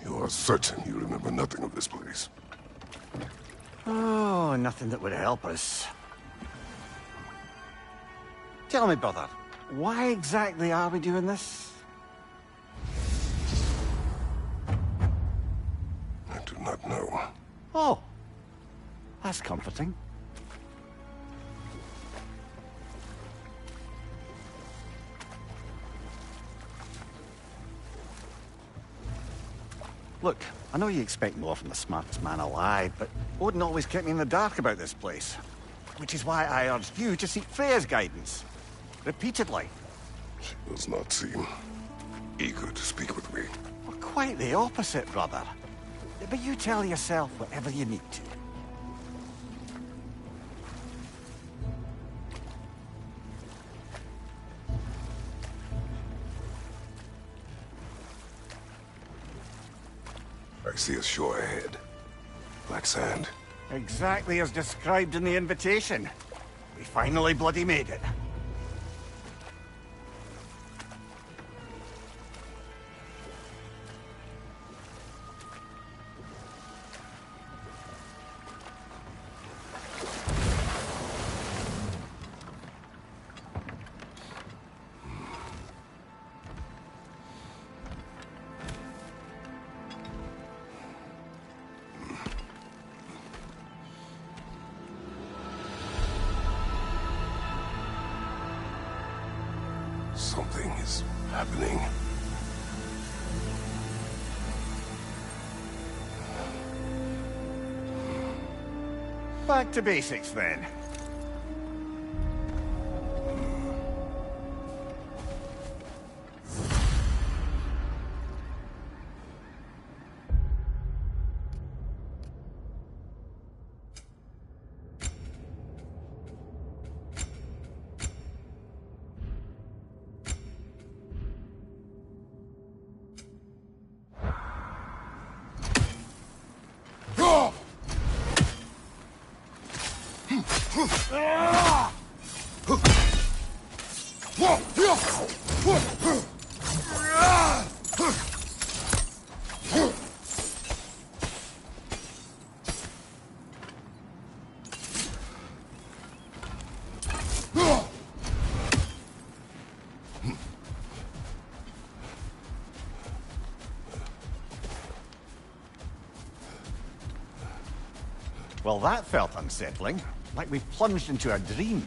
You are certain you remember nothing of this place? Oh, nothing that would help us. Tell me, brother, why exactly are we doing this? I do not know. Oh, that's comforting. Look, I know you expect more from the smartest man alive, but Odin always kept me in the dark about this place. Which is why I urged you to seek Freya's guidance. Repeatedly. She does not seem eager to speak with me. Well, quite the opposite, brother. But you tell yourself whatever you need to. I see a shore ahead. Black sand. Exactly as described in the invitation. We finally bloody made it. Something is happening. Back to basics, then. Well, that felt unsettling. Like we plunged into a dream.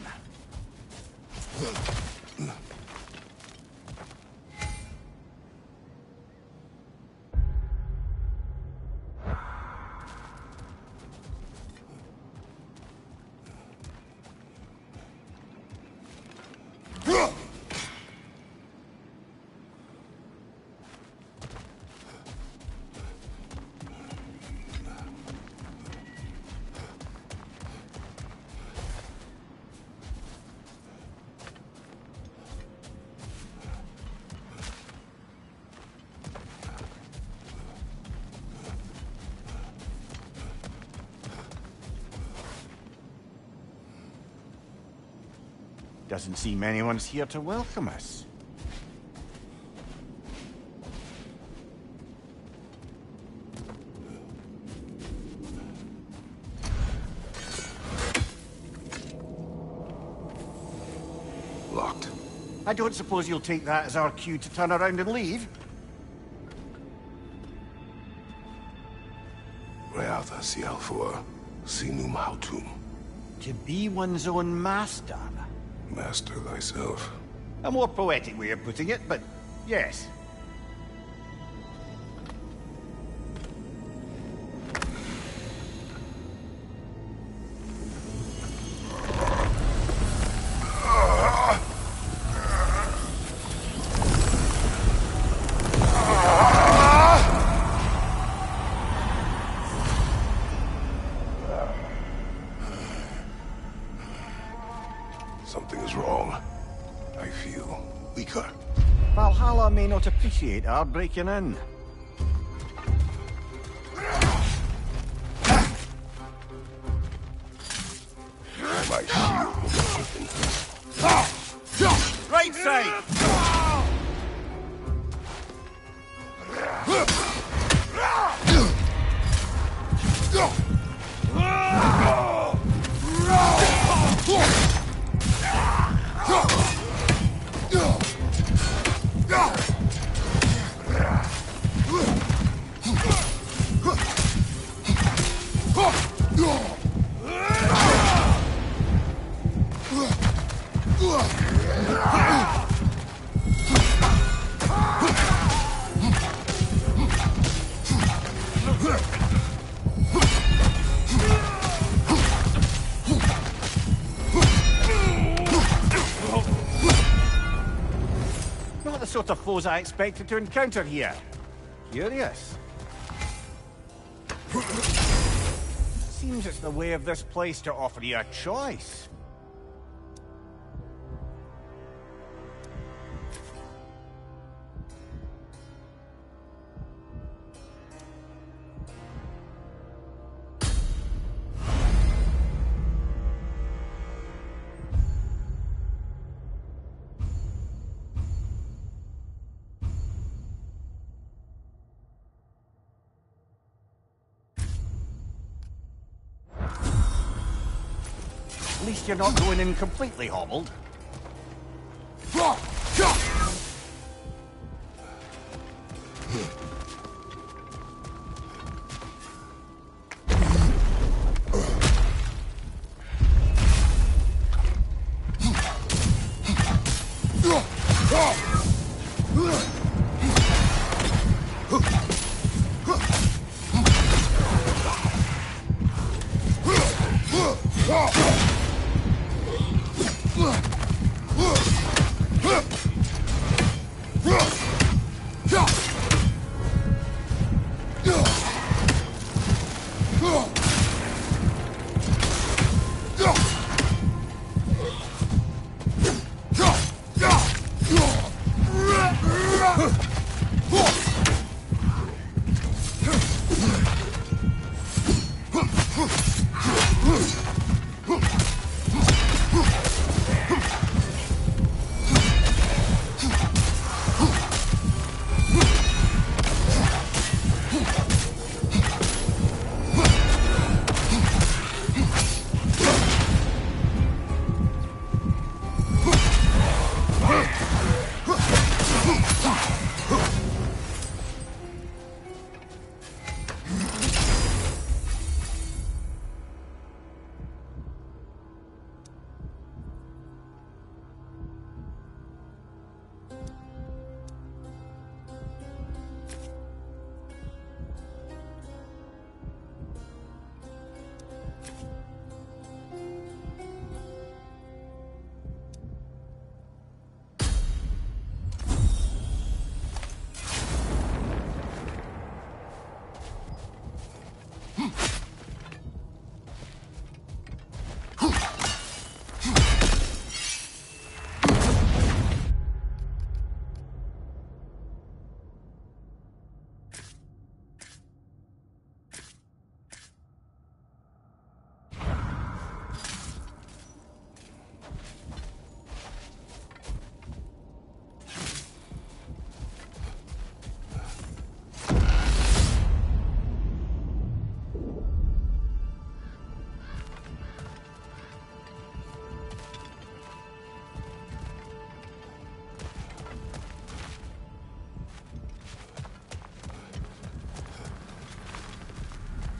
Doesn't seem anyone's here to welcome us. Locked. I don't suppose you'll take that as our cue to turn around and leave? Reatha Sialfor, Sinum Hautum. To be one's own master. Master thyself. A more poetic way of putting it, but yes. Something is wrong. I feel weaker. Valhalla may not appreciate our breaking in. My shield will be broken. Right side! sort of foes I expected to encounter here. Curious. Seems it's the way of this place to offer you a choice. At least you're not going in completely hobbled.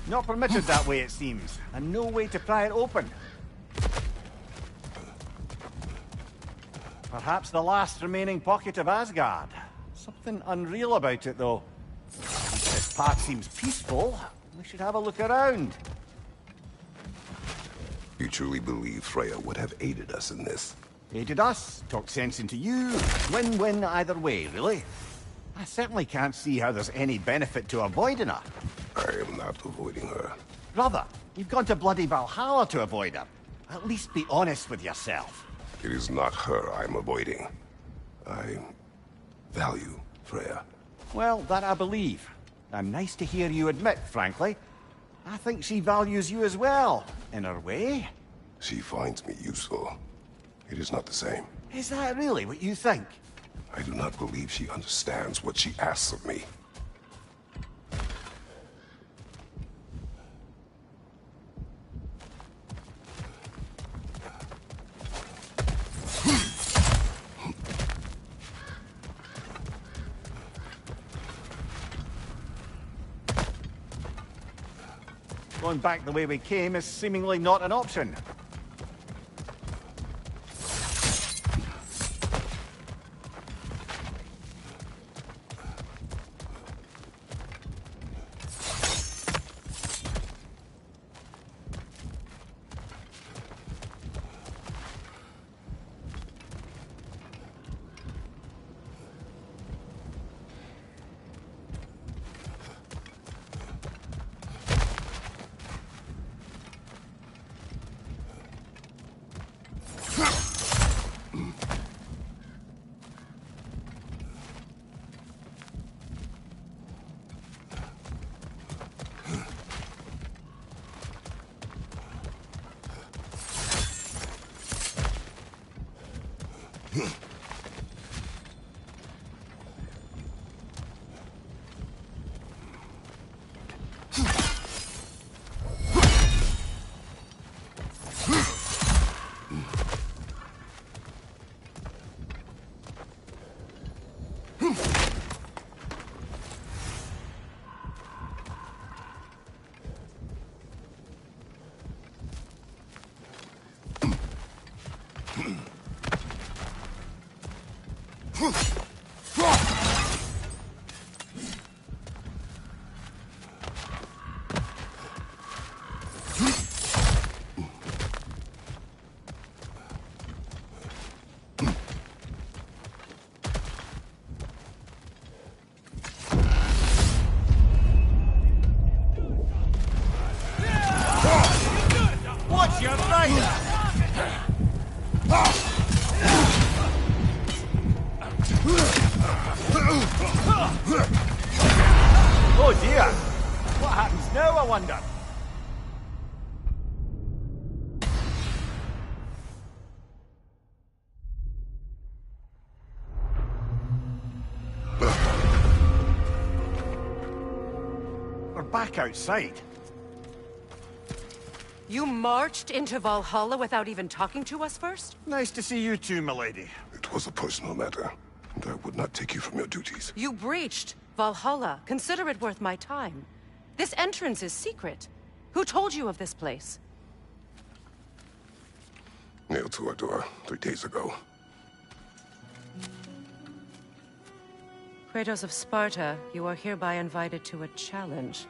Not permitted that way, it seems, and no way to pry it open. Perhaps the last remaining pocket of Asgard. Something unreal about it, though. This path seems peaceful. We should have a look around. You truly believe Freya would have aided us in this? Aided us, talked sense into you. Win-win either way, really. I certainly can't see how there's any benefit to avoiding her. I am not avoiding her. Brother, you've gone to bloody Valhalla to avoid her. At least be honest with yourself. It is not her I'm avoiding. I value Freya. Well, that I believe. I'm nice to hear you admit, frankly. I think she values you as well, in her way. She finds me useful. It is not the same. Is that really what you think? I do not believe she understands what she asks of me. Going back the way we came is seemingly not an option. Watch your right! Oh dear! What happens now, I wonder? We're back outside. You marched into Valhalla without even talking to us first? Nice to see you too, milady. It was a personal matter, and I would not take you from your duties. You breached Valhalla. Consider it worth my time. This entrance is secret. Who told you of this place? Nailed to our door 3 days ago. Kratos of Sparta, you are hereby invited to a challenge.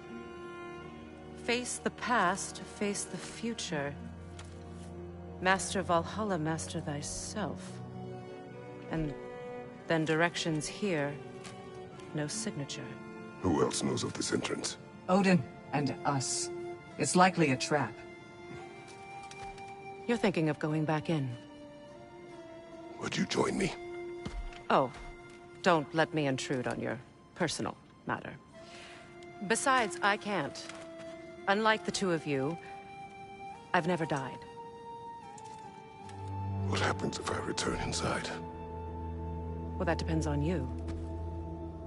Face the past, face the future. Master Valhalla, master thyself. And then directions here, no signature. Who else knows of this entrance? Odin and us. It's likely a trap. You're thinking of going back in. Would you join me? Oh, don't let me intrude on your personal matter. Besides, I can't. Unlike the two of you, I've never died. What happens if I return inside? Well, that depends on you.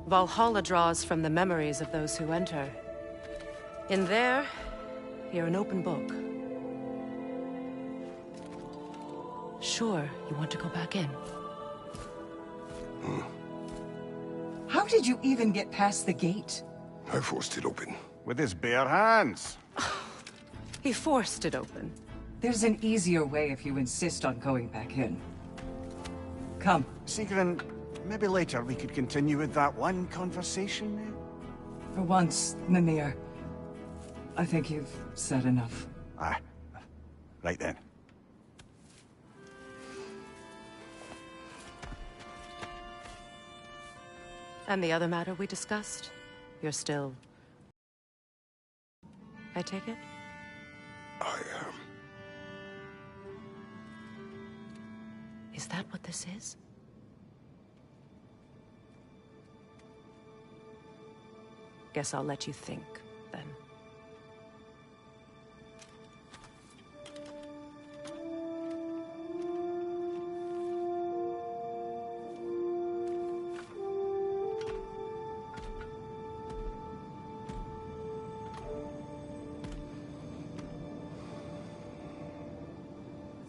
Valhalla draws from the memories of those who enter. In there, you're an open book. Sure, you want to go back in. How did you even get past the gate? I forced it open. With his bare hands. He forced it open. There's an easier way if you insist on going back in. Come. Sigrun, maybe later we could continue with that one conversation. For once, Mimir. I think you've said enough. Ah, right then. And the other matter we discussed? You're still... I take it? I am. Is that what this is? Guess I'll let you think, then.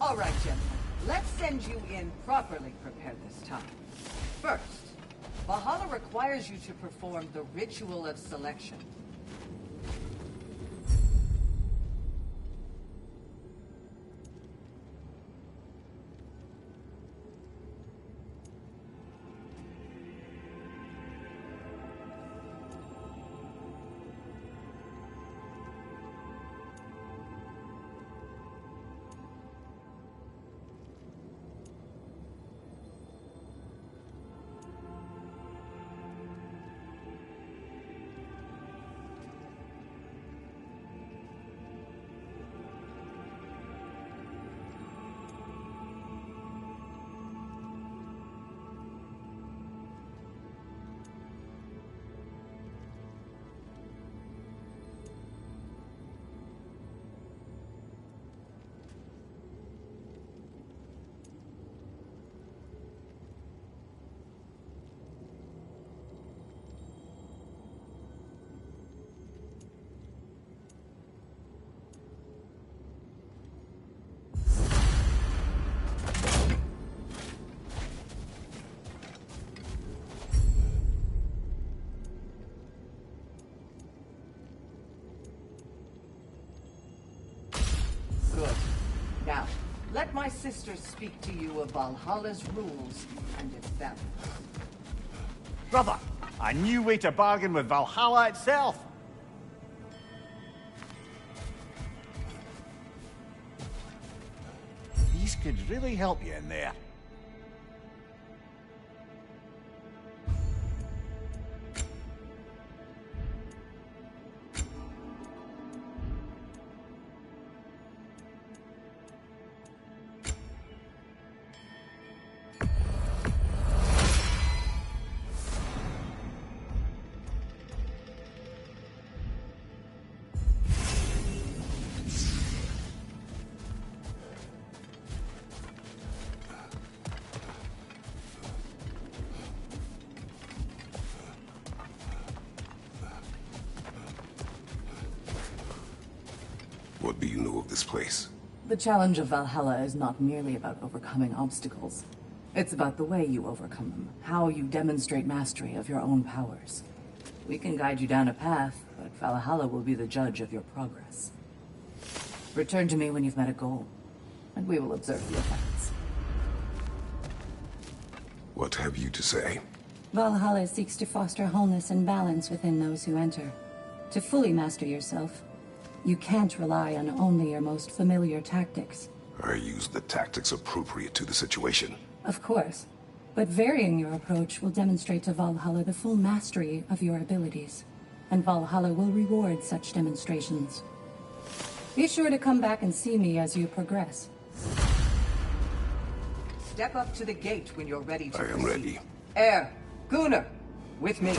All right, gentlemen. Let's send you in properly prepared this time. First, Valhalla requires you to perform the ritual of selection. my sisters speak to you of Valhalla's rules and its values. Brother, a new way to bargain with Valhalla itself. These could really help you in there. What do you know of this place? The challenge of Valhalla is not merely about overcoming obstacles. It's about the way you overcome them, how you demonstrate mastery of your own powers. We can guide you down a path, but Valhalla will be the judge of your progress. Return to me when you've met a goal, and we will observe the effects. What have you to say? Valhalla seeks to foster wholeness and balance within those who enter. To fully master yourself, you can't rely on only your most familiar tactics. I use the tactics appropriate to the situation. Of course, but varying your approach will demonstrate to Valhalla the full mastery of your abilities, and Valhalla will reward such demonstrations. Be sure to come back and see me as you progress. Step up to the gate when you're ready to I am ready. Air, Gunnar, with me.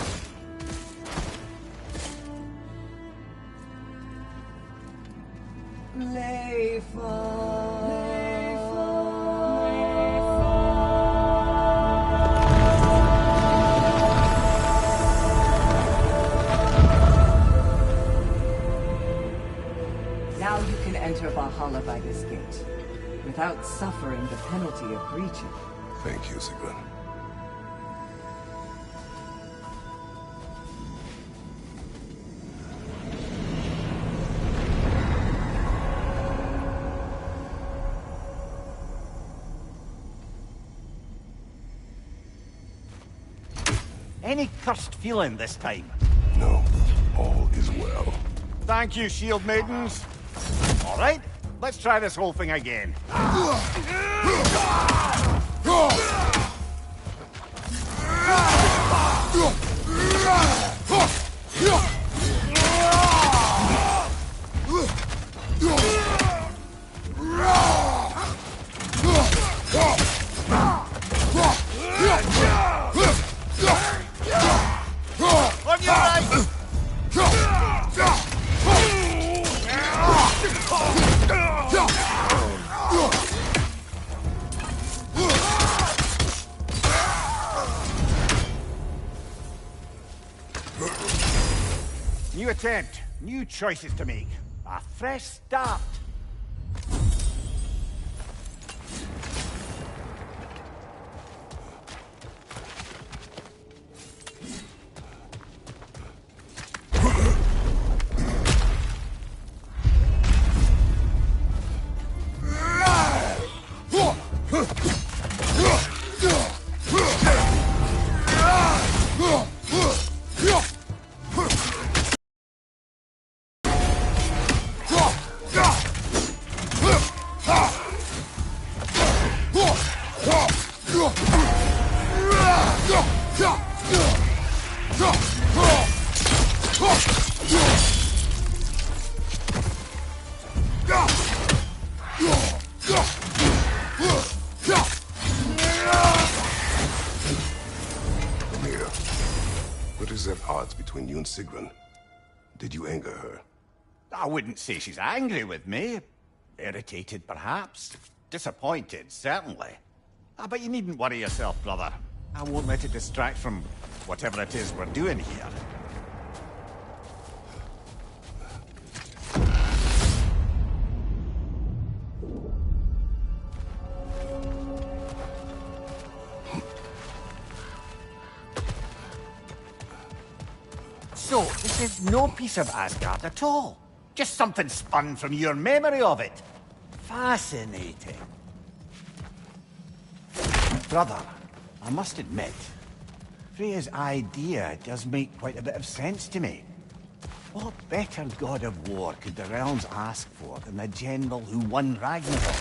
Now you can enter Valhalla by this gate, without suffering the penalty of breaching. Thank you, Sigrun. Any cursed feeling this time? No, all is well. Thank you, shield maidens. All right, let's try this whole thing again. On your right! New attempt, new choices to make. A fresh start. What is at odds between you and Sigrun? Did you anger her? I wouldn't say she's angry with me. Irritated, perhaps. Disappointed, certainly. But you needn't worry yourself, brother. I won't let it distract from whatever it is we're doing here. So, this is no piece of Asgard at all. Just something spun from your memory of it. Fascinating. Brother, I must admit, Freya's idea does make quite a bit of sense to me. What better god of war could the realms ask for than the general who won Ragnarok,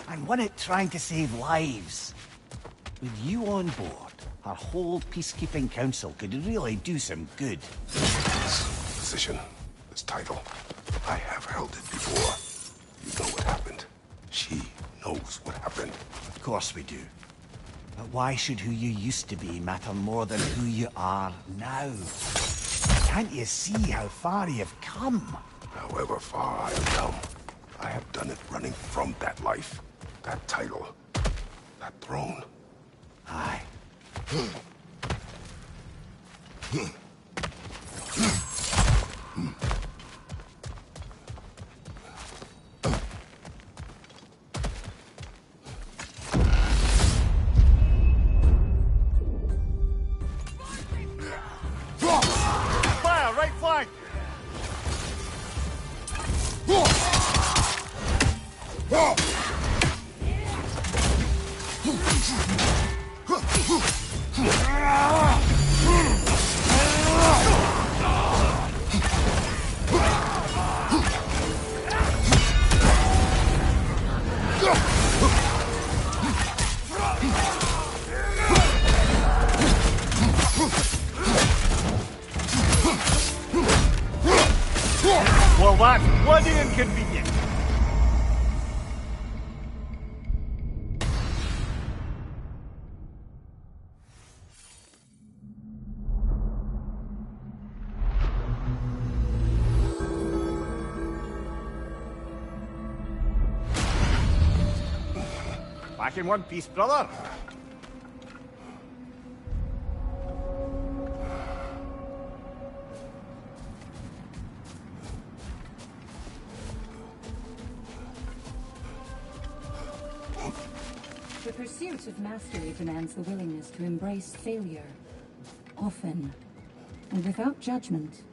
and won it trying to save lives? With you on board, our whole peacekeeping council could really do some good. This position, this title, I have held it before. You know what happened. She knows what happened. Of course we do. But why should who you used to be matter more than who you are now? Can't you see how far you've come? However far I have come, I have done it running from that life, that title, that throne. Aye. Fire, right flank! Well, that's bloody inconvenient. Back in one piece, brother. The pursuit of mastery demands the willingness to embrace failure, often, and without judgment.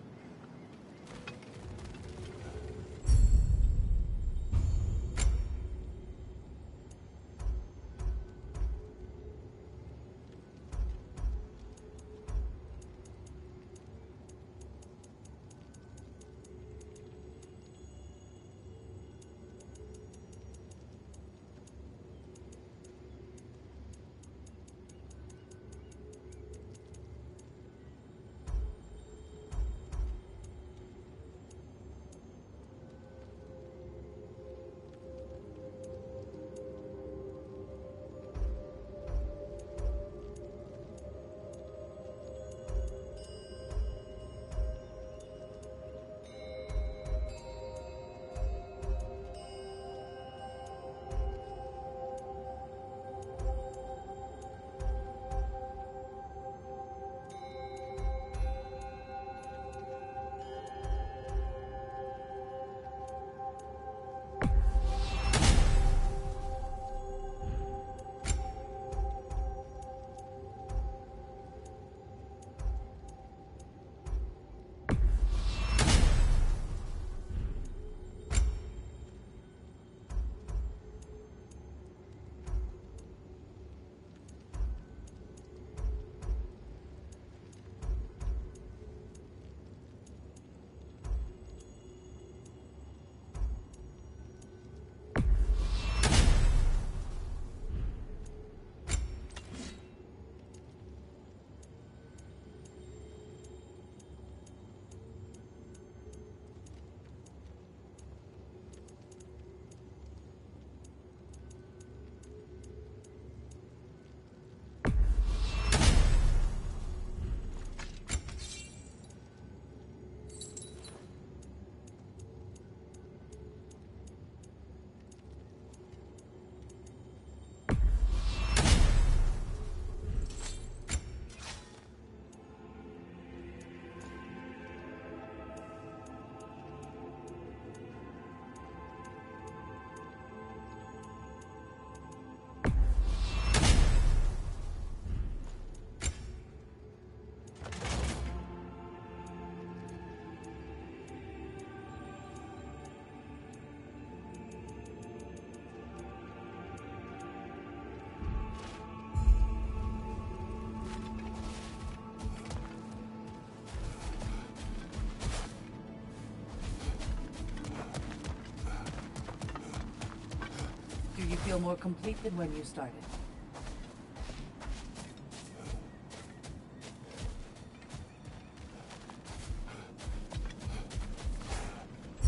feel more complete than when you started.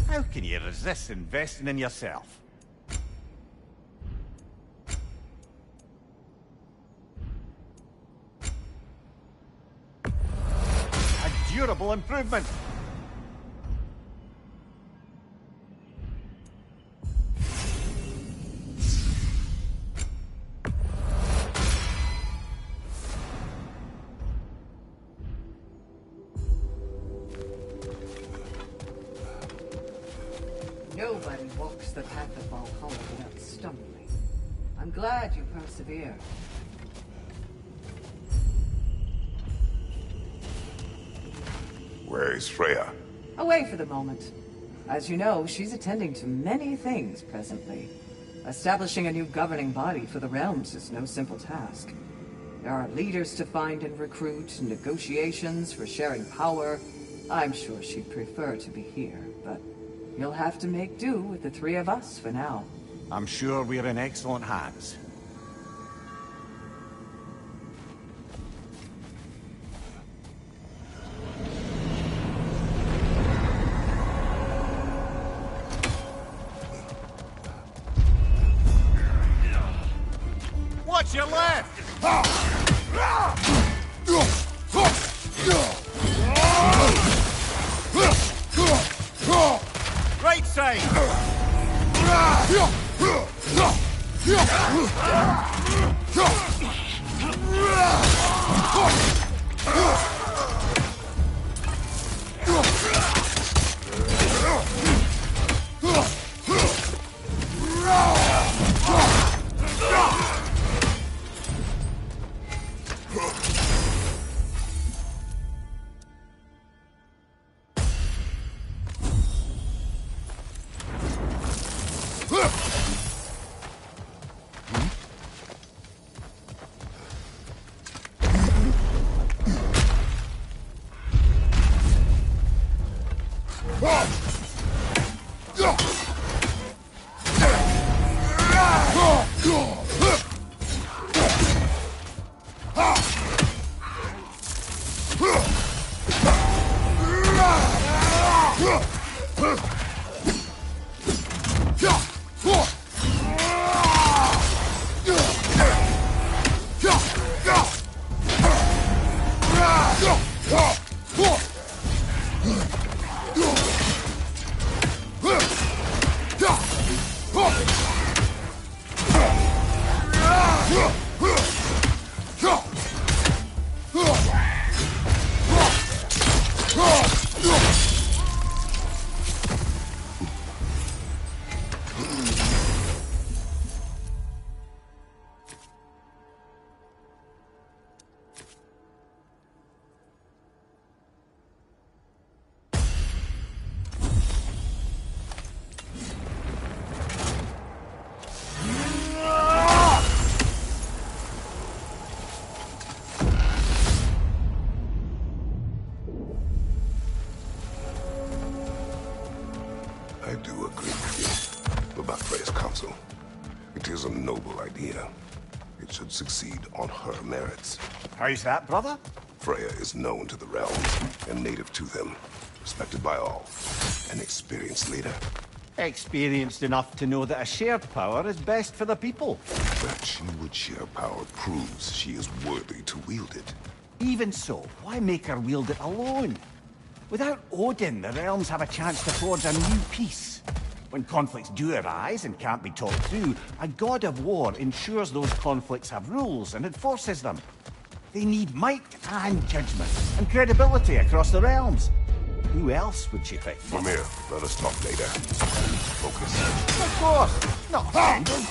How can you resist investing in yourself? A durable improvement. Nobody walks the path of Valhalla without stumbling. I'm glad you persevere. Where is Freya? Away for the moment. As you know, she's attending to many things presently. Establishing a new governing body for the realms is no simple task. There are leaders to find and recruit, negotiations for sharing power. I'm sure she'd prefer to be here, but you'll have to make do with the three of us for now. I'm sure we're in excellent hands. Watch your left! Right side! I do agree with you about Freya's counsel. It is a noble idea. It should succeed on her merits. How's that, brother? Freya is known to the realms and native to them, respected by all, an experienced leader. Experienced enough to know that a shared power is best for the people. That she would share power proves she is worthy to wield it. Even so, why make her wield it alone? Without Odin, the realms have a chance to forge a new peace. When conflicts do arise and can't be talked through, a god of war ensures those conflicts have rules and enforces them. They need might and judgment and credibility across the realms. Who else would she pick? Mimir, let us talk later. Focus. Of course, not offended.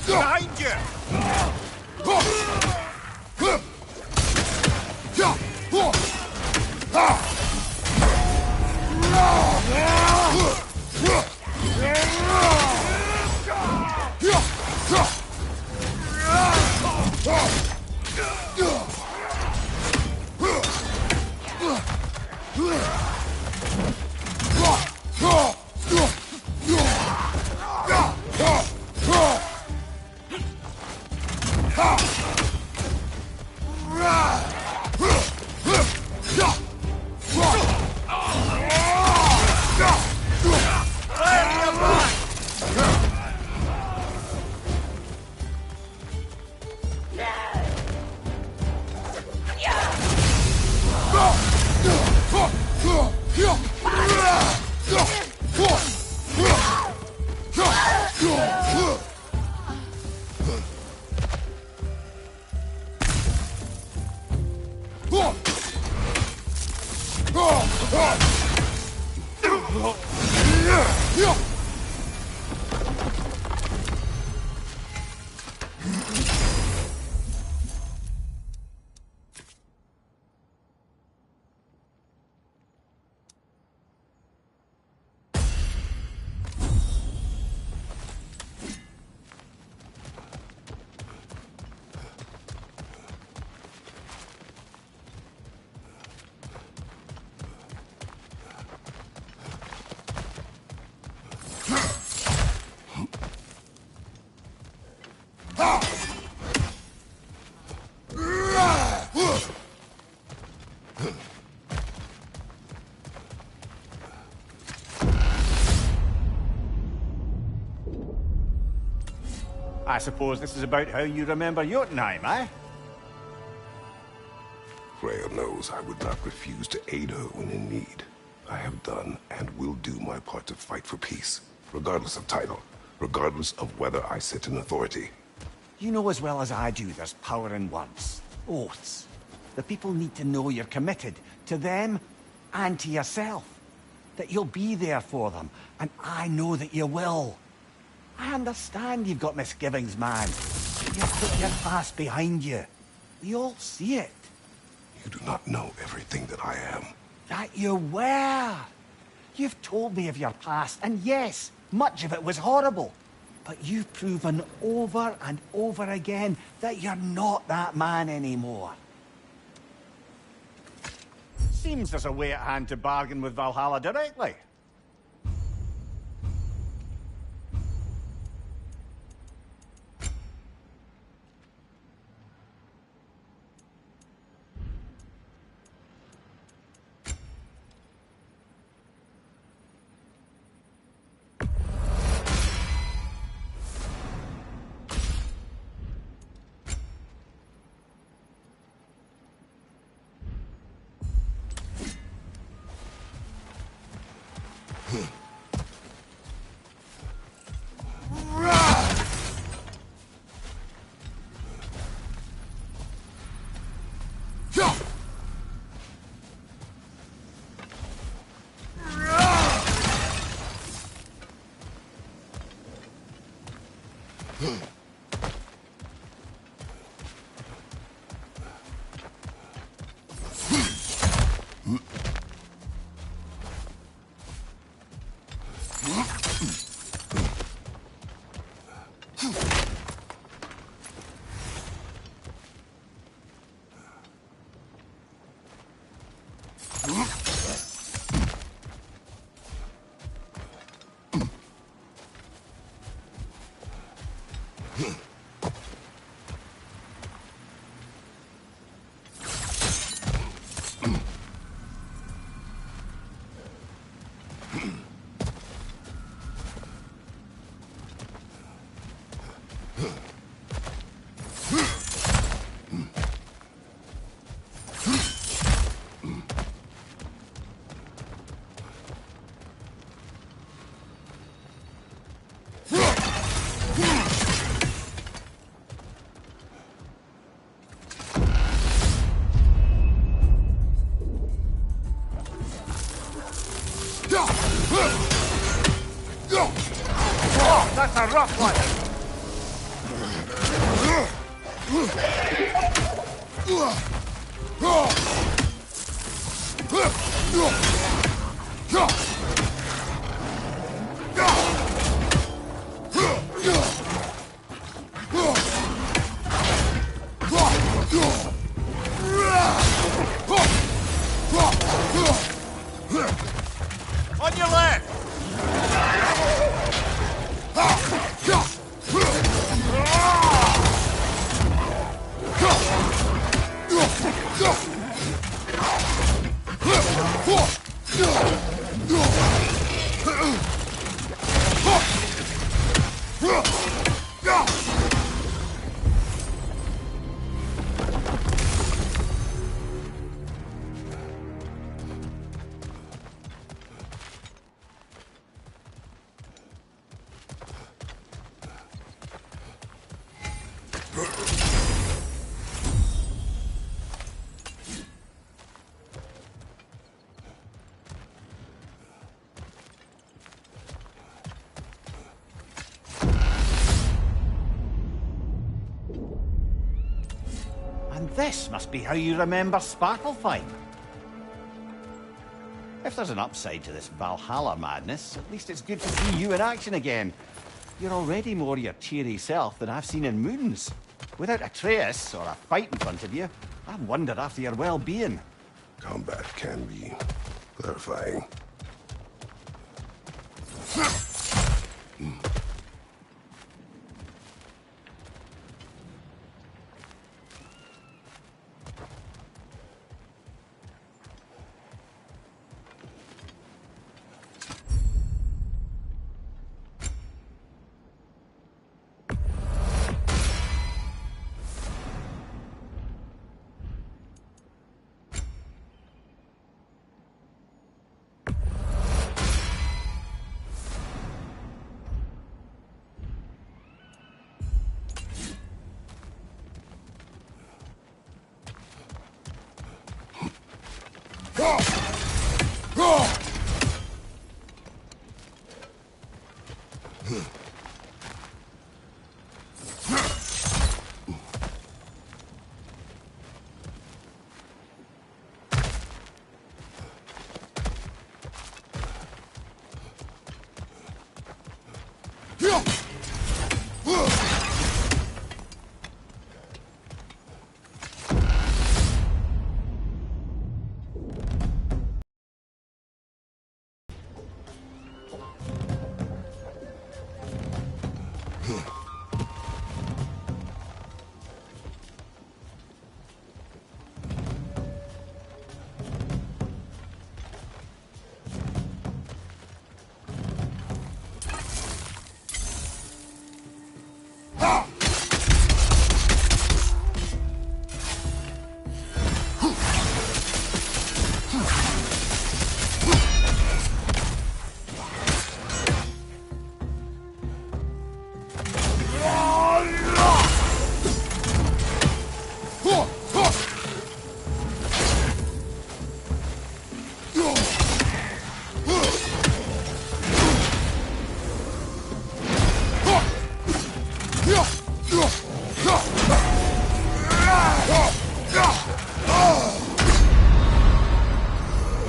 Behind you! I suppose this is about how you remember Jotunheim, eh? Freya knows I would not refuse to aid her when in need. I have done and will do my part to fight for peace, regardless of title, regardless of whether I sit in authority. You know as well as I do there's power in words. Oaths. The people need to know you're committed to them and to yourself. That you'll be there for them, and I know that you will. I understand you've got misgivings, man. You've put your past behind you. We all see it. You do not know everything that I am. That you were. You've told me of your past, and yes, much of it was horrible. But you've proven over and over again that you're not that man anymore. Seems there's a way at hand to bargain with Valhalla directly. That's a rough one. This must be how you remember Sparklefine. If there's an upside to this Valhalla madness, at least it's good to see you in action again. You're already more your cheery self than I've seen in moons. Without Atreus, or a fight in front of you, I wonder after your well-being. Combat can be clarifying.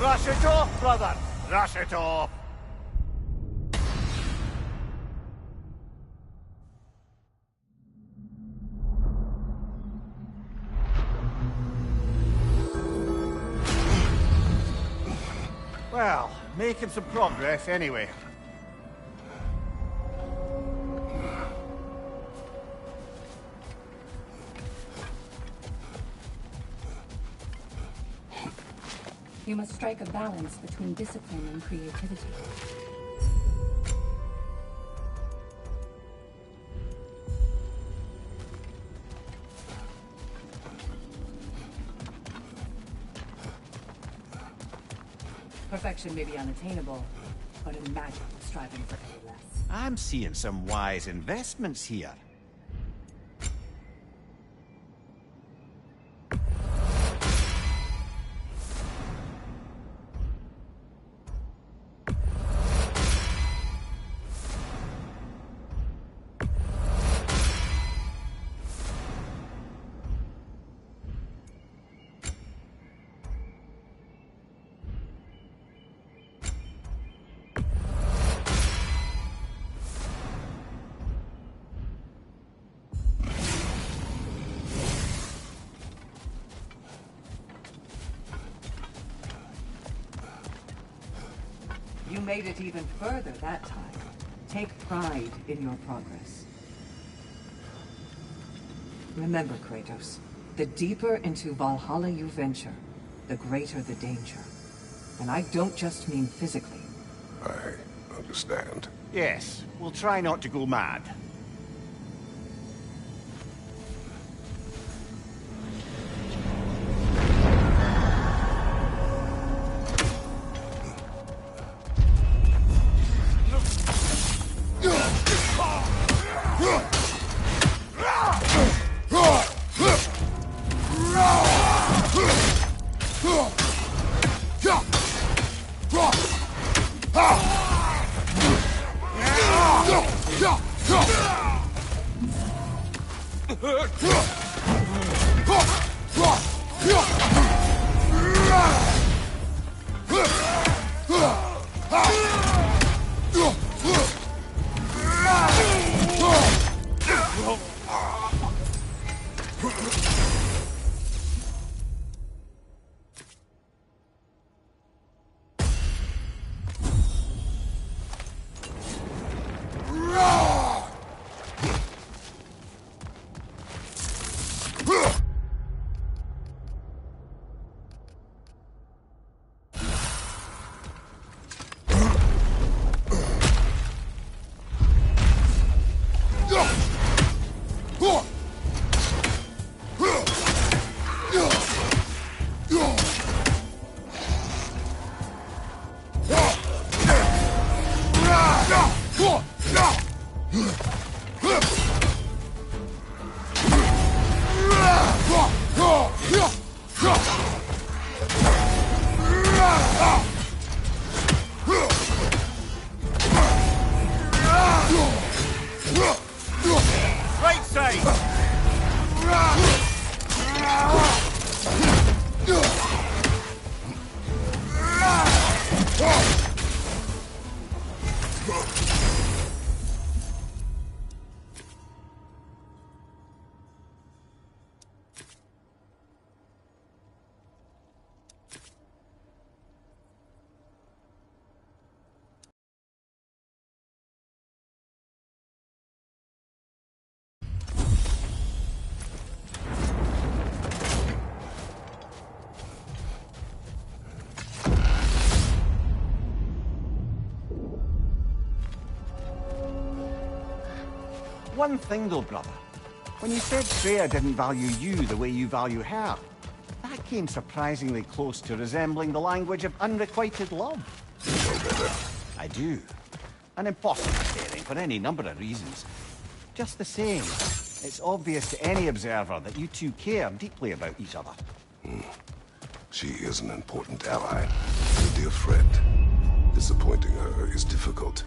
Rush it off, brother! Rush it off! Well, making some progress anyway. You must strike a balance between discipline and creativity. Perfection may be unattainable, but imagine striving for any less. I'm seeing some wise investments here. You made it even further that time. Take pride in your progress. Remember, Kratos, the deeper into Valhalla you venture, the greater the danger. And I don't just mean physically. I understand. Yes, we'll try not to go mad. Right side! One thing though, brother. When you said Freya didn't value you the way you value her, that came surprisingly close to resembling the language of unrequited love. You know better. I do. An impossible pairing for any number of reasons. Just the same, it's obvious to any observer that you two care deeply about each other. She is an important ally, a dear friend. Disappointing her is difficult.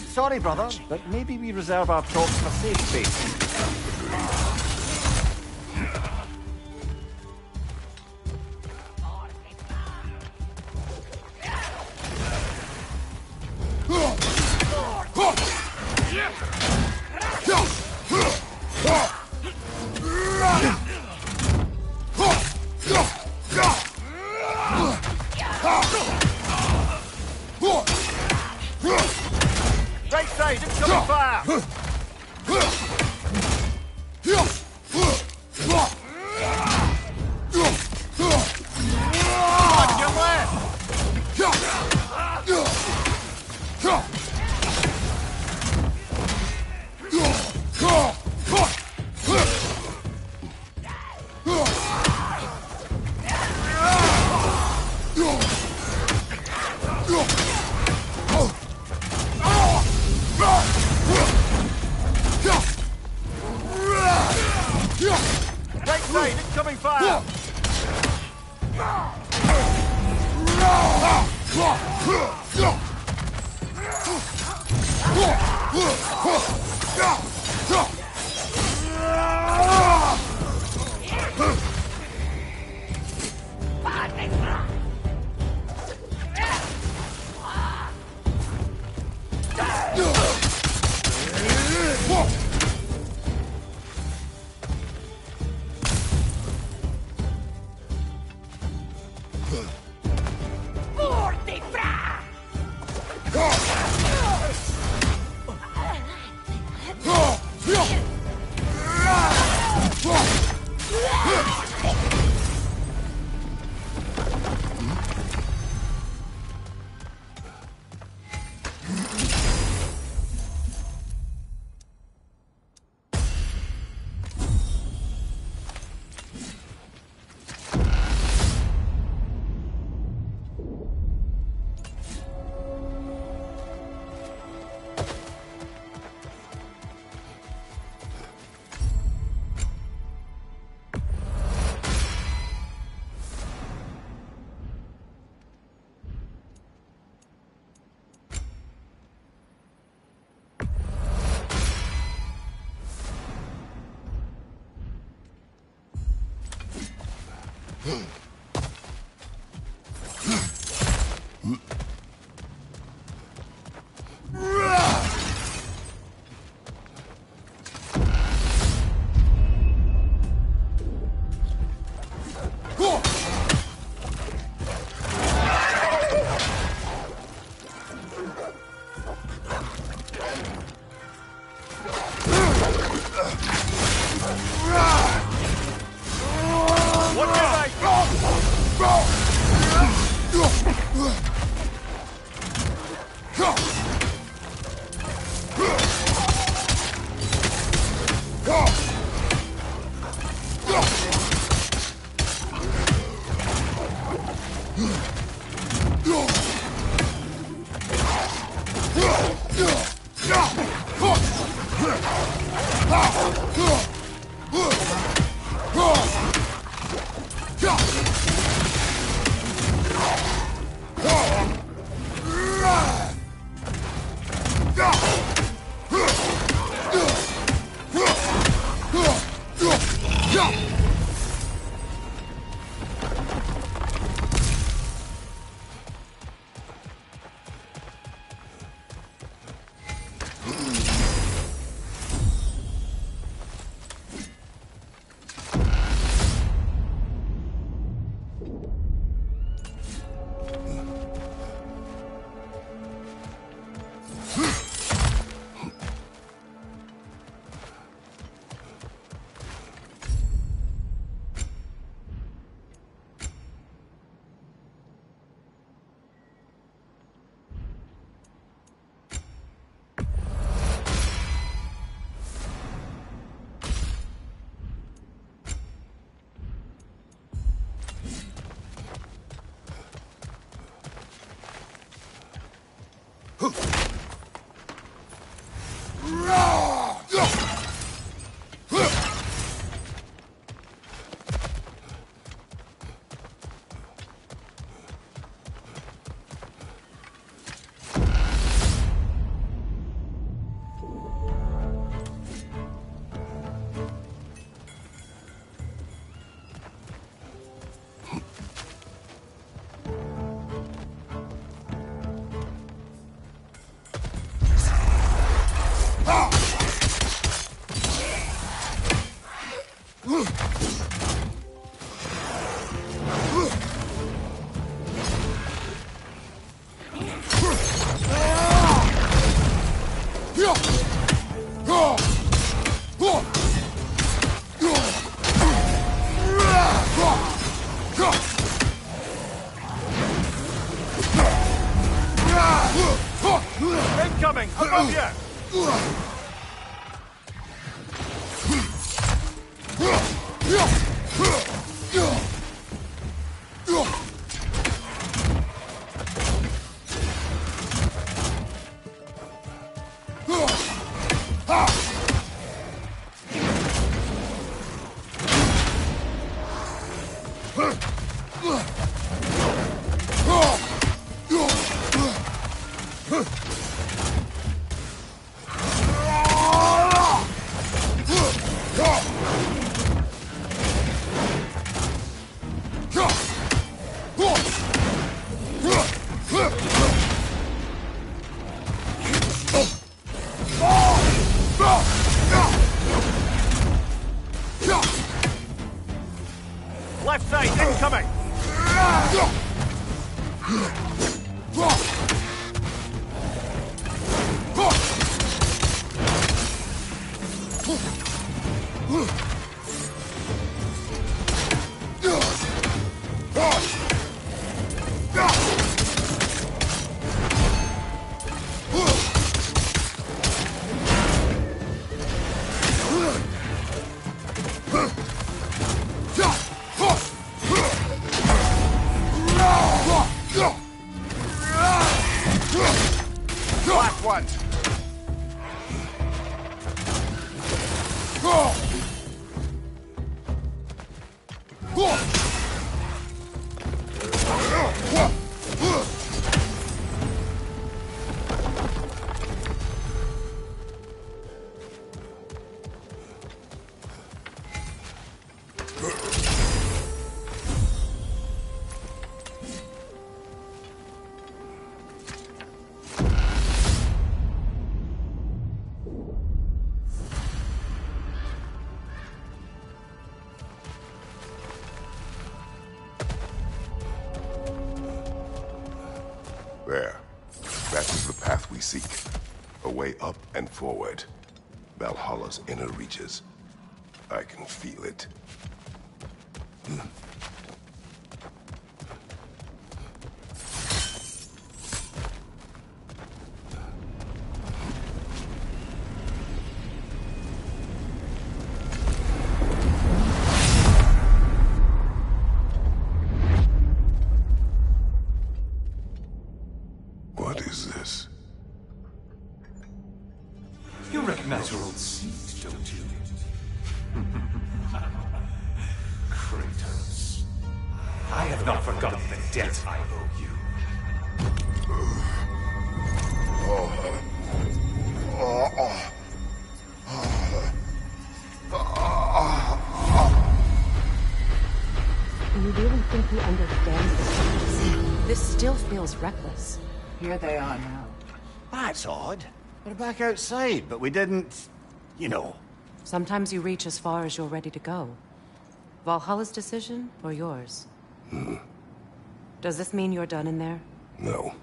Sorry, brother, but maybe we reserve our talks for safe space. Right side, incoming fire! On your left! Right side, incoming fire! Incoming! Above you! Left side, incoming! Last one! There. That is the path we seek. A way up and forward. Valhalla's inner reaches. I can feel it. What is this? You recognize your old seat, don't you? Kratos. I have not forgotten the debt I owe you. You really think he understands this? This still feels reckless. Here they are now. That's odd. We're back outside, but we didn't... you know. Sometimes you reach as far as you're ready to go. Valhalla's decision, or yours? Does this mean you're done in there? No.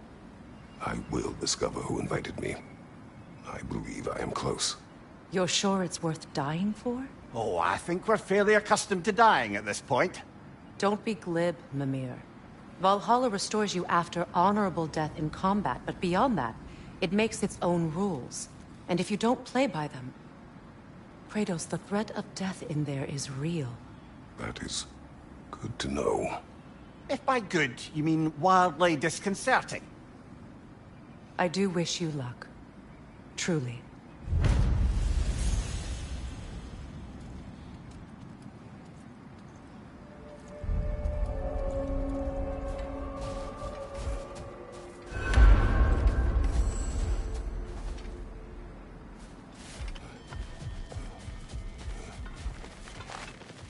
I will discover who invited me. I believe I am close. You're sure it's worth dying for? Oh, I think we're fairly accustomed to dying at this point. Don't be glib, Mimir. Valhalla restores you after honorable death in combat, but beyond that, it makes its own rules. And if you don't play by them... Kratos, the threat of death in there is real. That is good to know. If by good, you mean wildly disconcerting. I do wish you luck. Truly.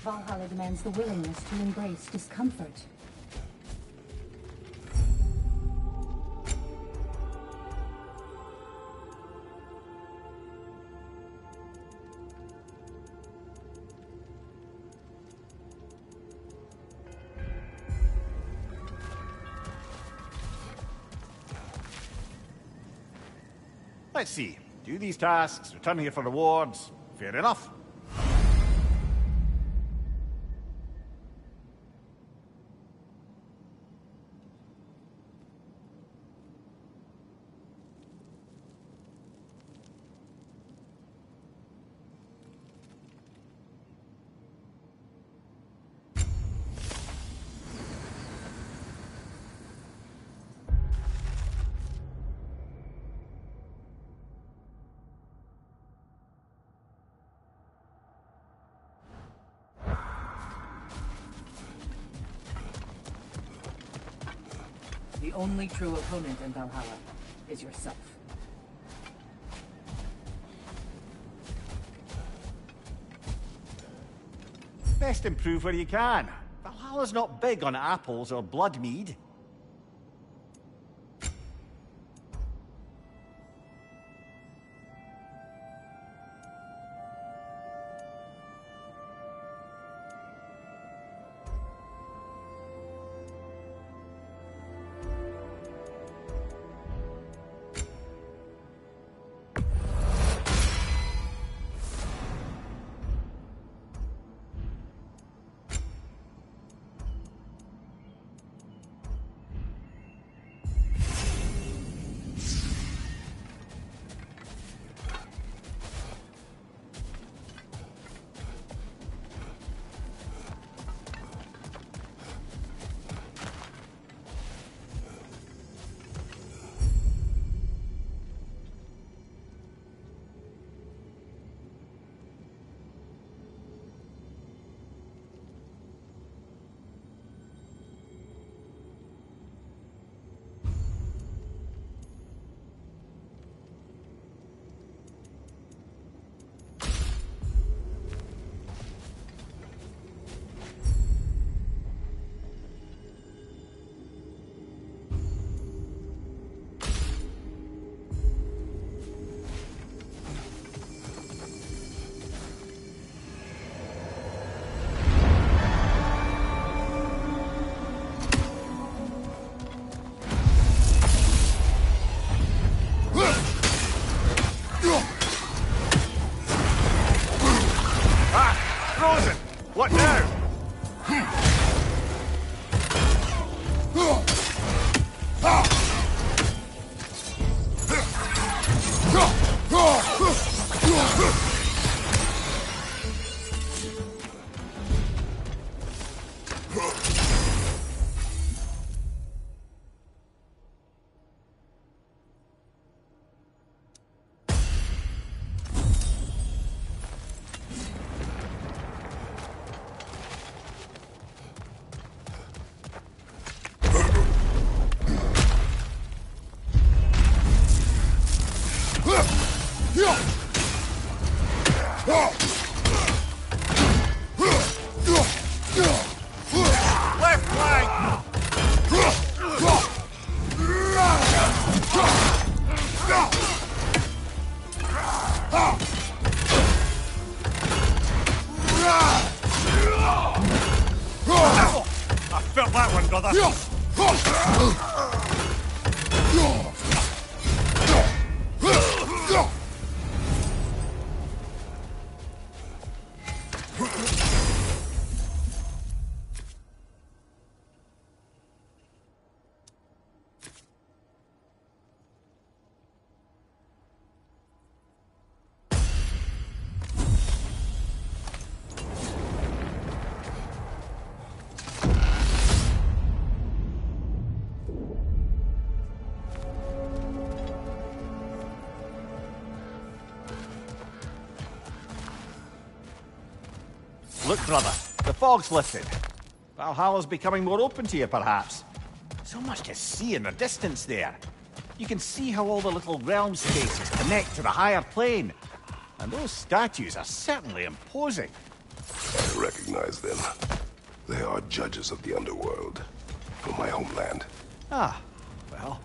Valhalla demands the willingness to embrace discomfort. Let's see. Do these tasks, return here for rewards. Fair enough. The only true opponent in Valhalla is yourself. Best improve where you can. Valhalla's not big on apples or blood mead. Look, brother, the fog's lifted. Valhalla's becoming more open to you, perhaps. So much to see in the distance there. You can see how all the little realm spaces connect to the higher plane. And those statues are certainly imposing. I recognize them. They are judges of the underworld, from my homeland. Ah, well,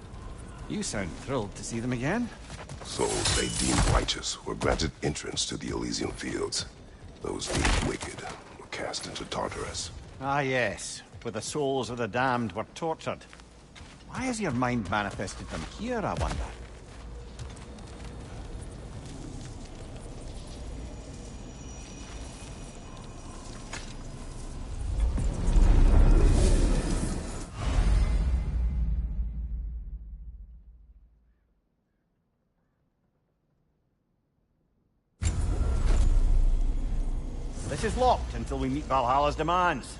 you sound thrilled to see them again. Souls they deemed righteous were granted entrance to the Elysian fields. Those deemed wicked were cast into Tartarus. Ah, yes, where the souls of the damned were tortured. Why has your mind manifested them here, I wonder? This is locked until we meet Valhalla's demands.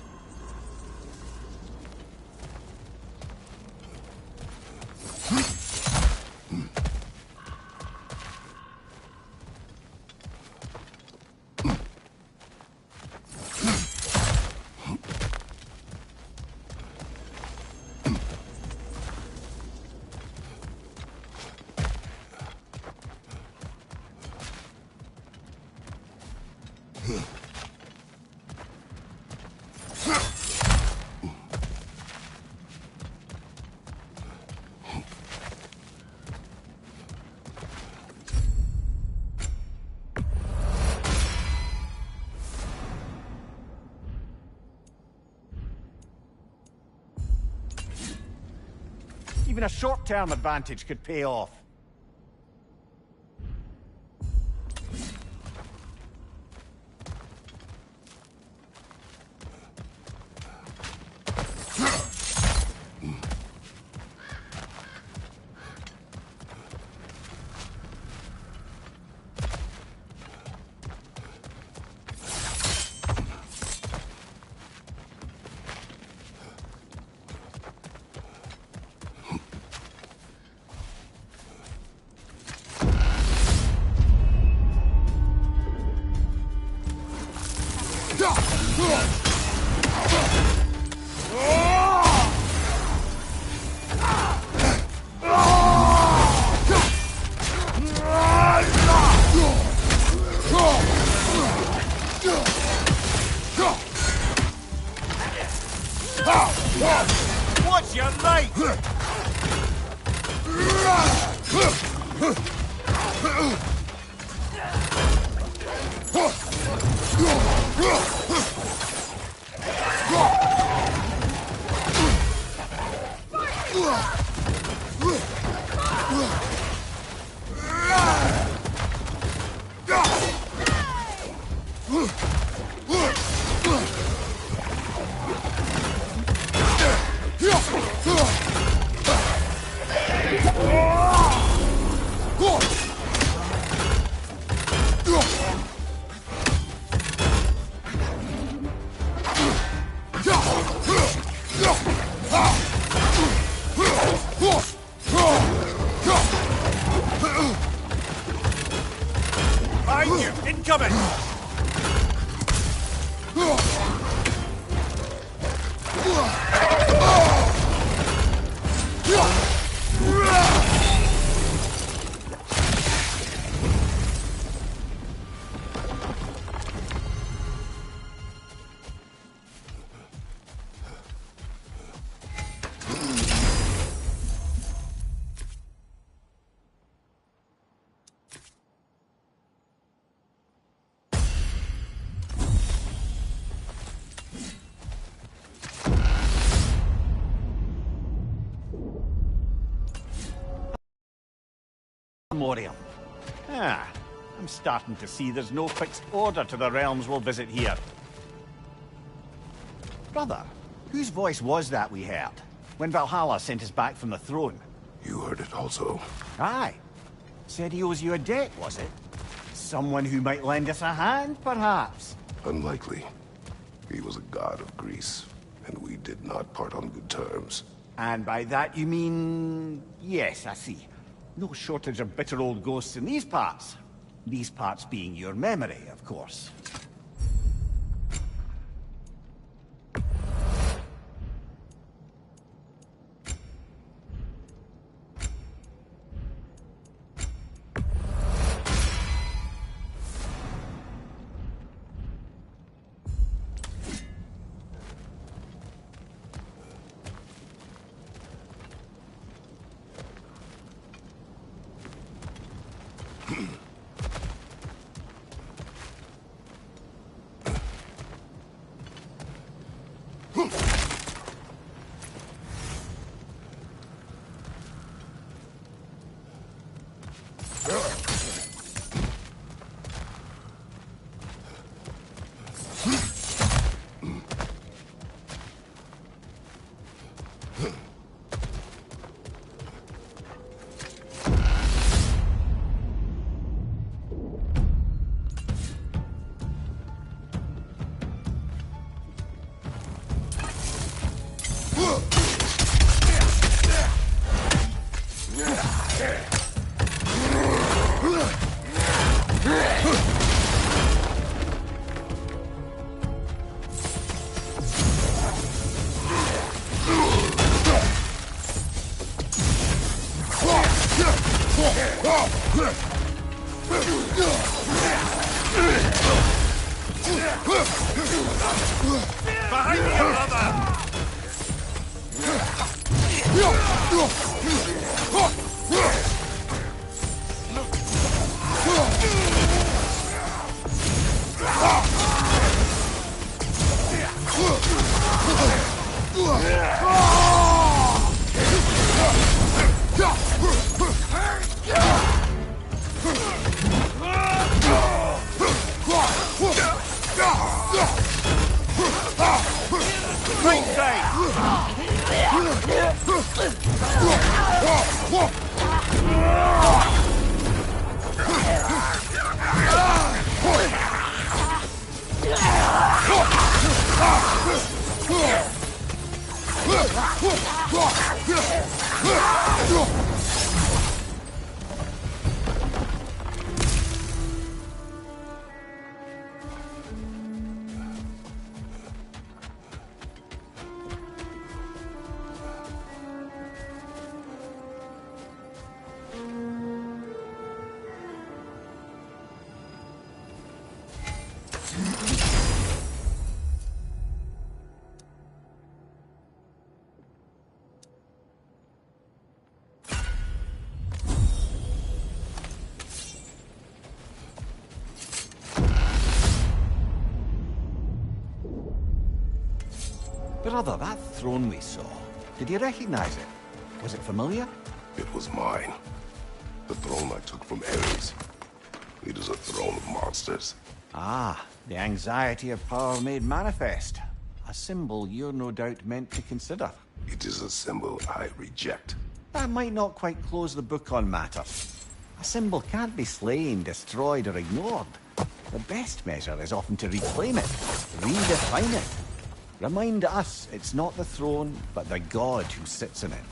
Even a short-term advantage could pay off. What's your right? Behind you! Incoming! Memorial. Ah, I'm starting to see there's no fixed order to the realms we'll visit here. Brother, whose voice was that we heard when Valhalla sent us back from the throne? You heard it also. Aye. Said he owes you a debt, was it? Someone who might lend us a hand, perhaps? Unlikely. He was a god of Greece, and we did not part on good terms. And by that you mean... Yes, I see. No shortage of bitter old ghosts in these parts. These parts being your memory, of course. Behind you, brother! Right Brother, that throne we saw, did you recognize it? Was it familiar? It was mine. The throne I took from Ares. It is a throne of monsters. Ah, the anxiety of power made manifest. A symbol you're no doubt meant to consider. It is a symbol I reject. That might not quite close the book on matters. A symbol can't be slain, destroyed, or ignored. The best measure is often to reclaim it, redefine it. Remind us it's not the throne, but the god who sits in it.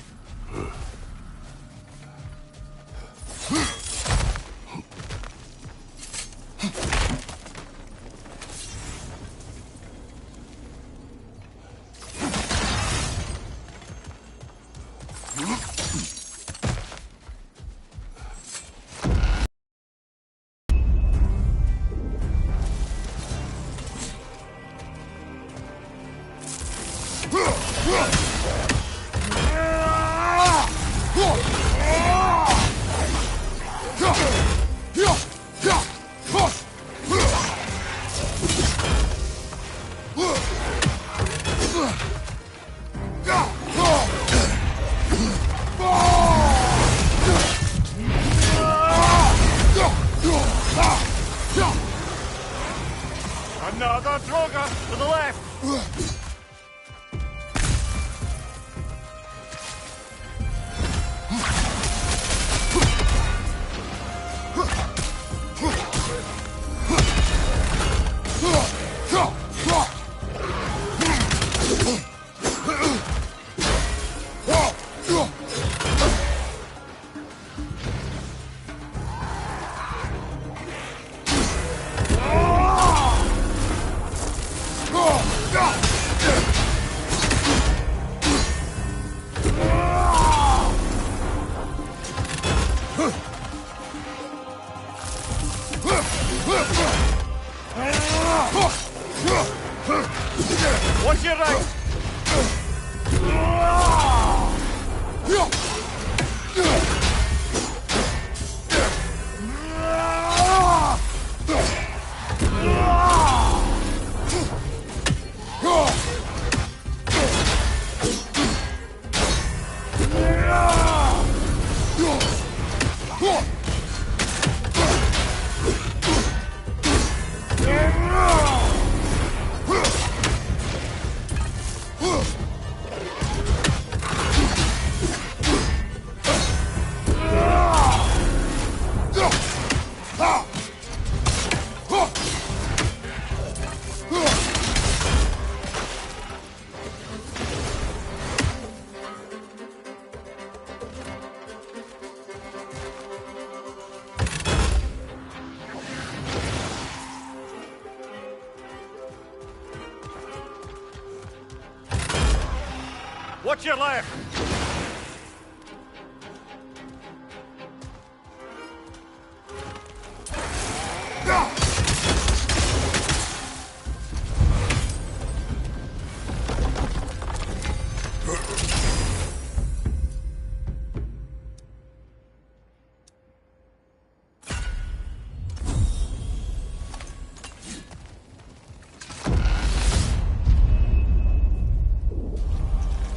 Watch your left!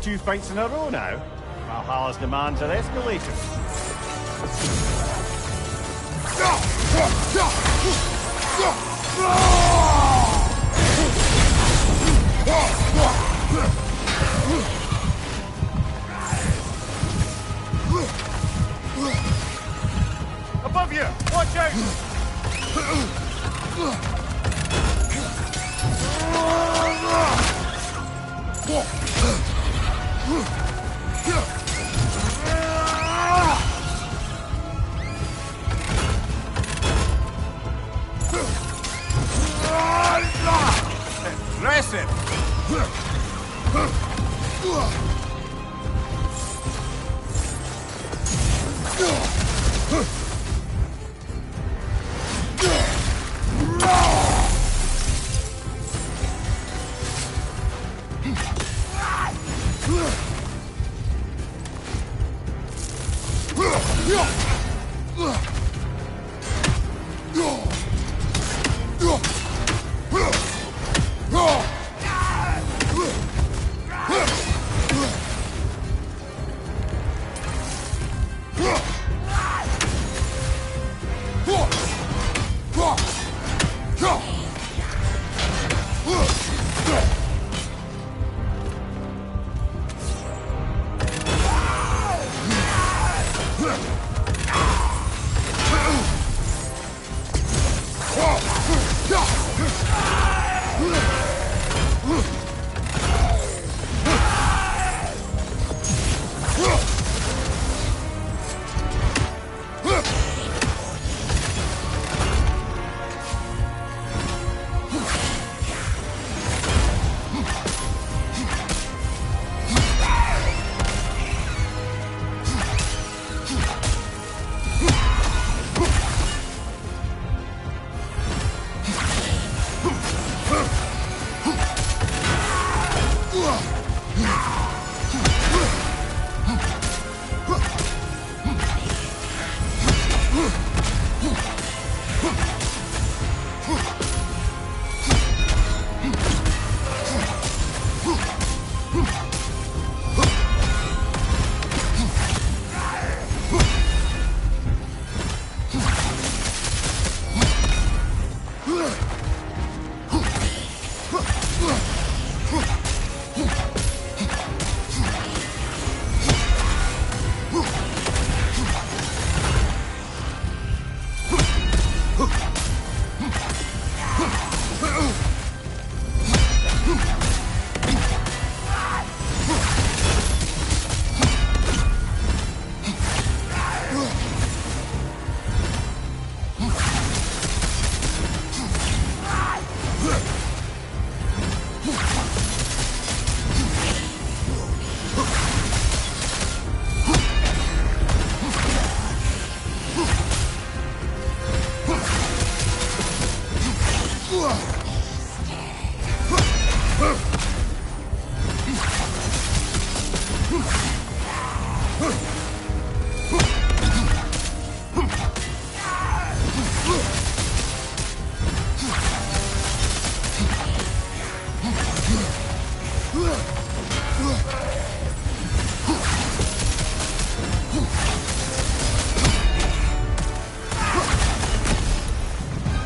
Two fights in a row now. Valhalla's demands are escalating. Above you! Watch out! Aggressive!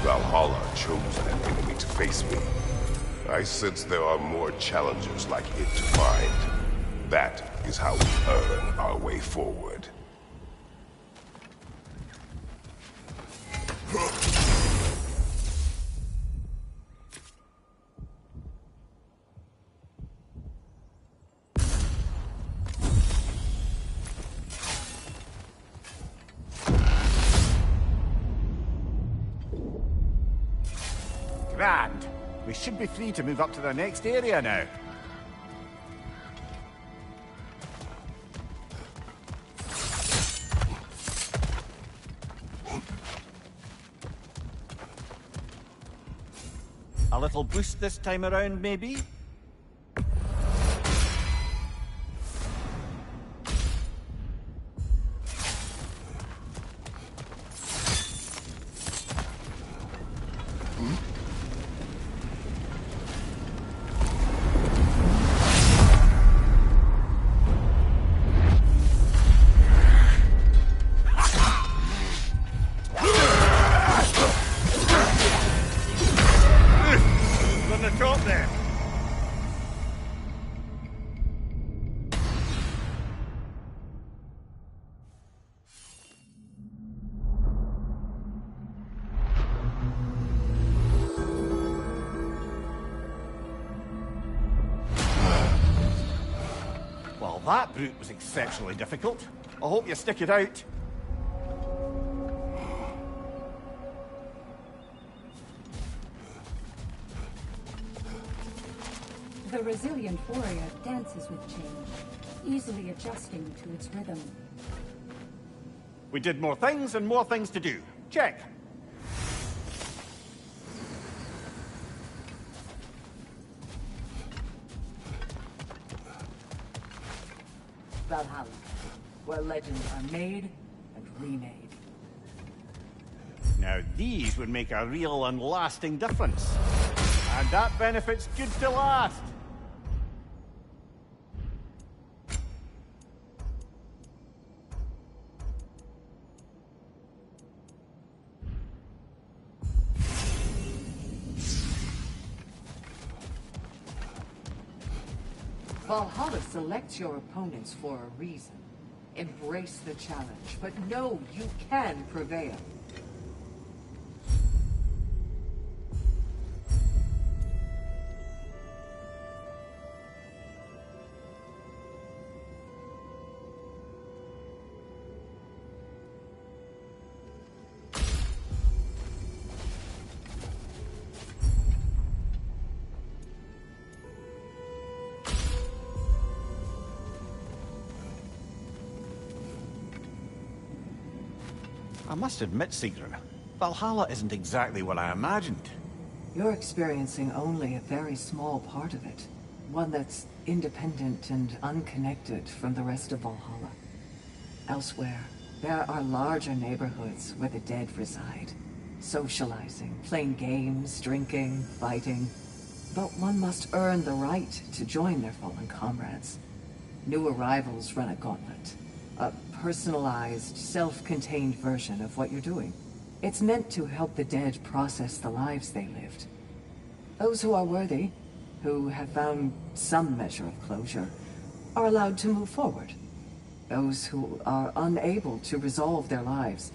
Valhalla chose an enemy to face me. I sense there are more challengers like it to find. That is how we earn our way forward. Grand. We should be free to move up to the next area now. little boost this time around, maybe? That brute was exceptionally difficult. I hope you stick it out. The resilient warrior dances with change, easily adjusting to its rhythm. We did more things and more things to do. Check. Valhalla, where legends are made and remade. Now these would make a real and lasting difference. And that benefit's good to last. Valhalla selects your opponents for a reason. Embrace the challenge, but know you can prevail. I must admit, Sigrun, Valhalla isn't exactly what I imagined. You're experiencing only a very small part of it. One that's independent and unconnected from the rest of Valhalla. Elsewhere, there are larger neighborhoods where the dead reside. Socializing, playing games, drinking, fighting. But one must earn the right to join their fallen comrades. New arrivals run a gauntlet. A personalized, self-contained version of what you're doing. It's meant to help the dead process the lives they lived. Those who are worthy, who have found some measure of closure, are allowed to move forward. Those who are unable to resolve their lives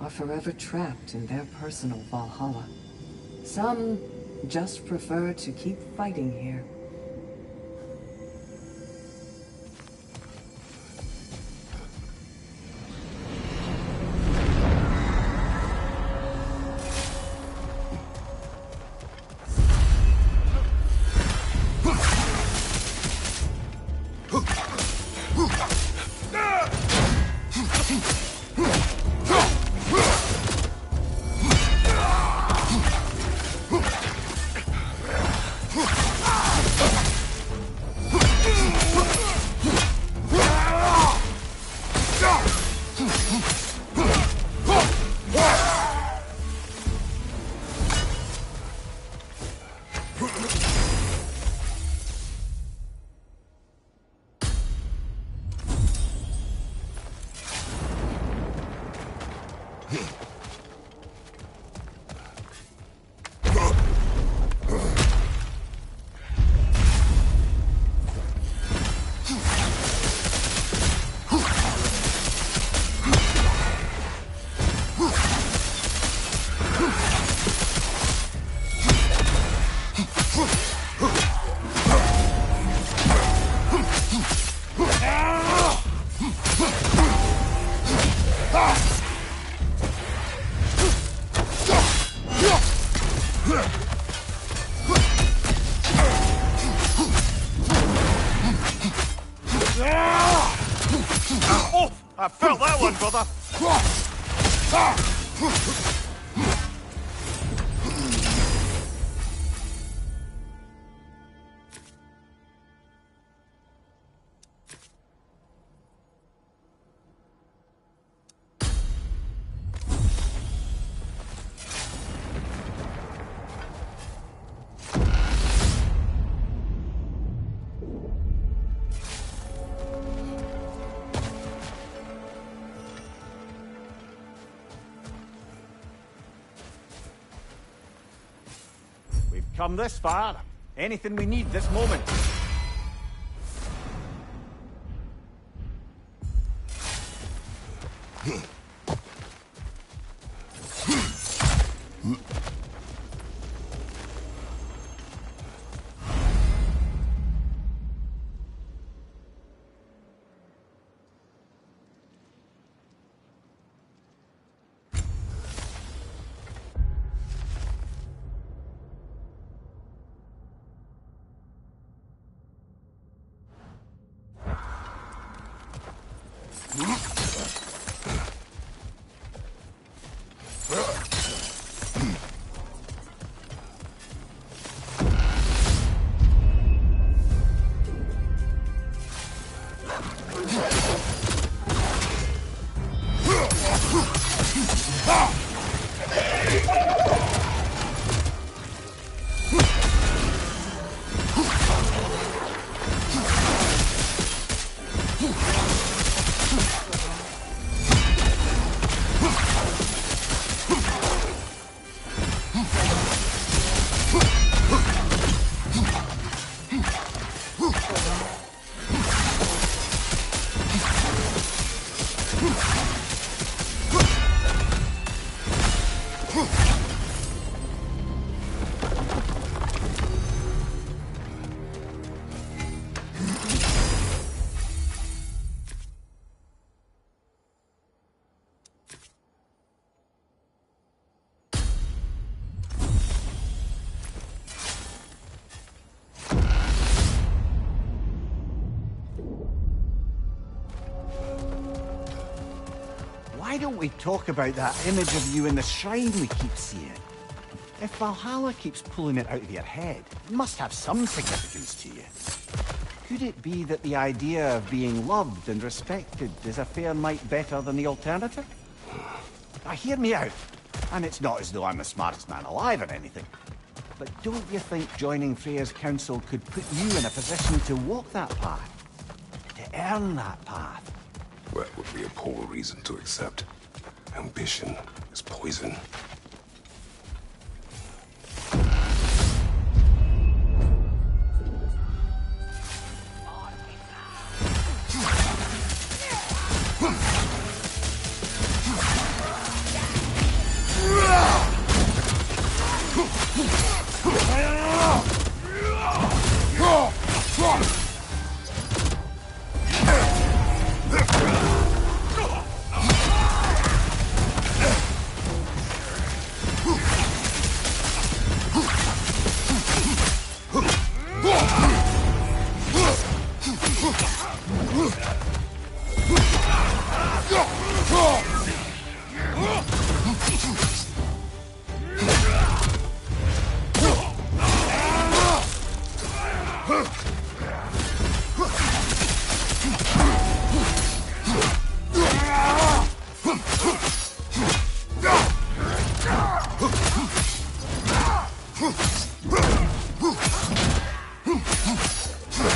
are forever trapped in their personal Valhalla. Some just prefer to keep fighting here. Oh, I felt that one, brother. Come this far. Anything we need this moment. Why don't we talk about that image of you in the shrine we keep seeing? If Valhalla keeps pulling it out of your head, it must have some significance to you. Could it be that the idea of being loved and respected is a fair mite better than the alternative? Now, hear me out. And it's not as though I'm the smartest man alive or anything. But don't you think joining Freya's council could put you in a position to walk that path? To earn that path? That would be a poor reason to accept. Ambition is poison.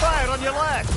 Fire on your left!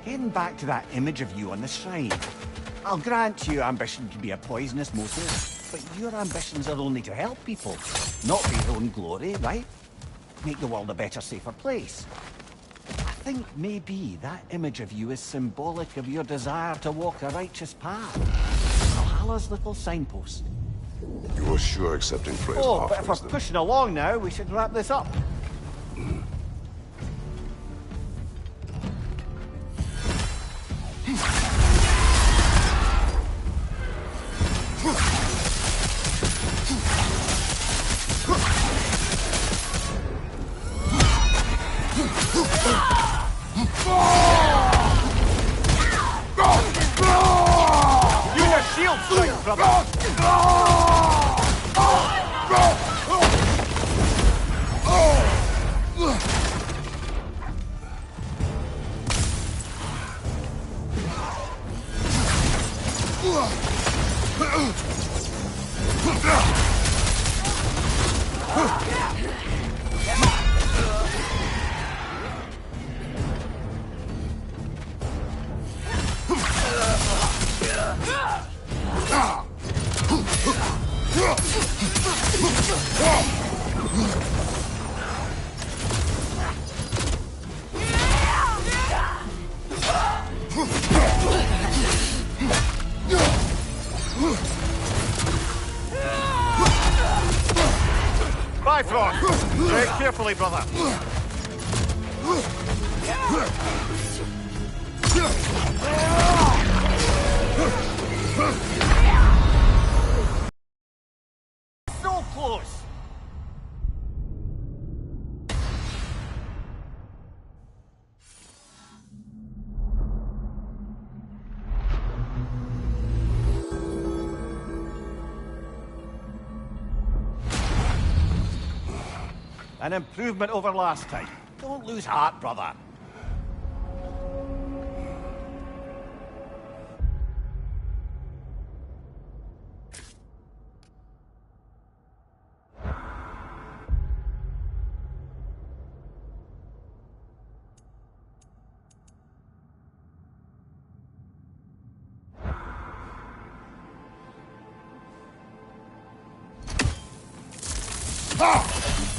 Getting back to that image of you on the shrine. I'll grant you ambition can be a poisonous motive, but your ambitions are only to help people, not for your own glory, right? Make the world a better, safer place. I think maybe that image of you is symbolic of your desire to walk a righteous path. Valhalla's little signpost. You're sure accepting Freya's Oh, but if offers, we're then? pushing along now, we should wrap this up. Use your shield strike, brother! Bifrost! Tread carefully, brother. So close! An improvement over last time. Don't lose heart, brother. Ah!